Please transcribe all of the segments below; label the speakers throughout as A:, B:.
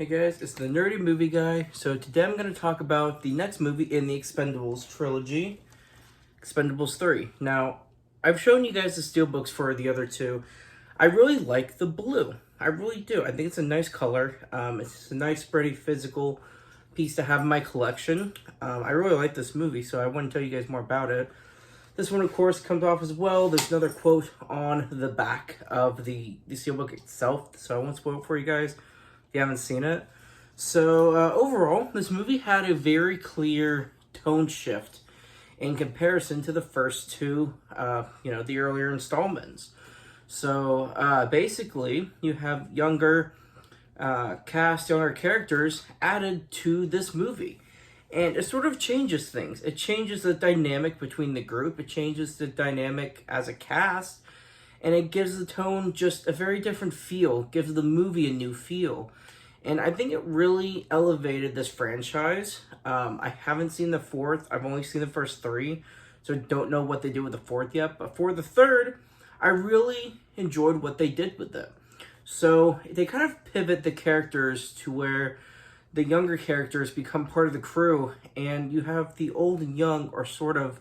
A: Hey guys, it's the Nerdy Movie Guy. So today I'm going to talk about the next movie in the Expendables trilogy, Expendables 3. Now, I've shown you guys the steelbooks for the other two. I really like the blue. I really do. I think it's a nice color. It's a nice, pretty physical piece to have in my collection. I really like this movie, so I want to tell you guys more about it. This one, of course, comes off as well. There's another quote on the back of the steelbook itself, so I won't spoil it for you guys if you haven't seen it. So overall, this movie had a very clear tone shift in comparison to the first two, the earlier installments. So basically, you have younger younger characters added to this movie. And it sort of changes things. It changes the dynamic between the group. It changes the dynamic as a cast. And it gives the tone just a very different feel. It gives the movie a new feel. And I think it really elevated this franchise. I haven't seen the fourth. I've only seen the first three. So I don't know what they did with the fourth yet. But for the third, I really enjoyed what they did with it. So they kind of pivot the characters to where the younger characters become part of the crew. And you have the old and young are sort of,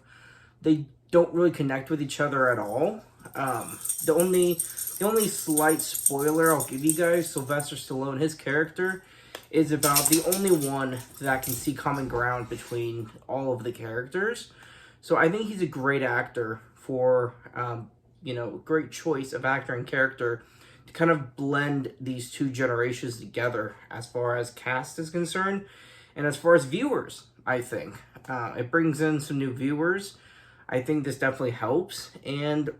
A: they don't really connect with each other at all. The only slight spoiler I'll give you guys, Sylvester Stallone, his character, is about the only one that can see common ground between all of the characters. So I think he's a great actor for, great choice of actor and character to kind of blend these two generations together as far as cast is concerned. And as far as viewers, I think. It brings in some new viewers. I think this definitely helps. And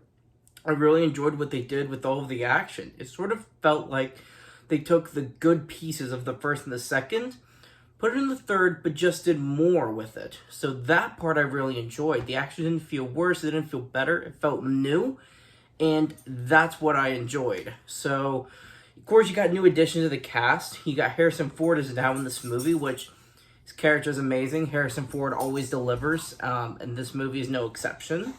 A: I really enjoyed what they did with all of the action. It sort of felt like they took the good pieces of the first and the second, put it in the third, but just did more with it. So that part I really enjoyed. The action didn't feel worse. It didn't feel better. It felt new. And that's what I enjoyed. So, of course, you got new additions to the cast. You got Harrison Ford is now in this movie, which his character is amazing. Harrison Ford always delivers, and this movie is no exception.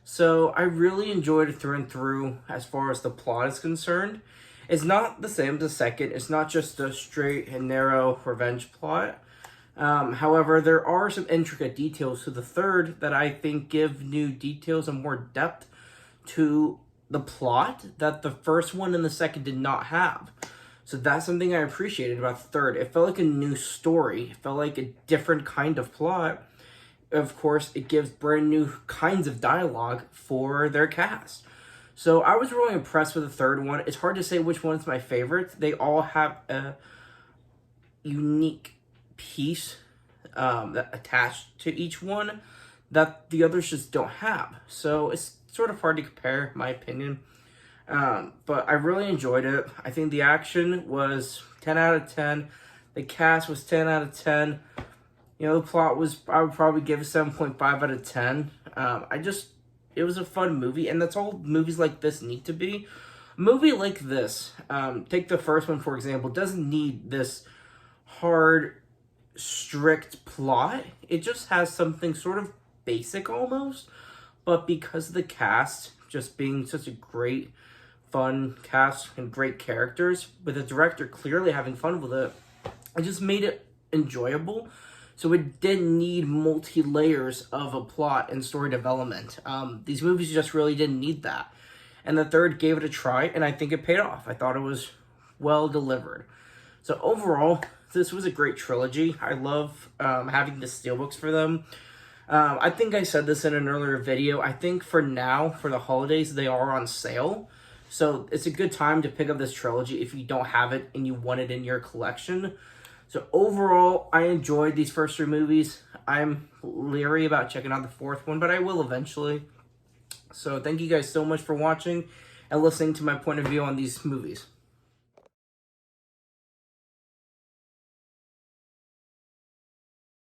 A: So I really enjoyed it through and through as far as the plot is concerned. It's not the same as the second. It's not just a straight and narrow revenge plot. However, there are some intricate details to the third that I think give new details and more depth to the plot that the first one and the second did not have. So that's something I appreciated about the third. It felt like a new story. It felt like a different kind of plot. Of course, it gives brand new kinds of dialogue for their cast. So I was really impressed with the third one. It's hard to say which one's my favorite. They all have a unique piece that attached to each one that the others just don't have. So it's sort of hard to compare, in my opinion. But I really enjoyed it. I think the action was 10 out of 10. The cast was 10 out of 10. The plot was, I would probably give it 7.5 out of 10. It was a fun movie, and that's all movies like this need to be. A movie like this, take the first one, for example, doesn't need this hard, strict plot. It just has something sort of basic almost, but because of the cast just being such a great, fun cast and great characters, with the director clearly having fun with it, it just made it enjoyable. So it didn't need multi-layers of a plot and story development. These movies just really didn't need that. And the third gave it a try, and I think it paid off. I thought it was well delivered. So overall, this was a great trilogy. I love having the steelbooks for them. I think I said this in an earlier video. I think for now, for the holidays, they are on sale. So it's a good time to pick up this trilogy if you don't have it and you want it in your collection. So overall, I enjoyed these first three movies. I'm leery about checking out the fourth one, but I will eventually. So thank you guys so much for watching and listening to my point of view on these movies.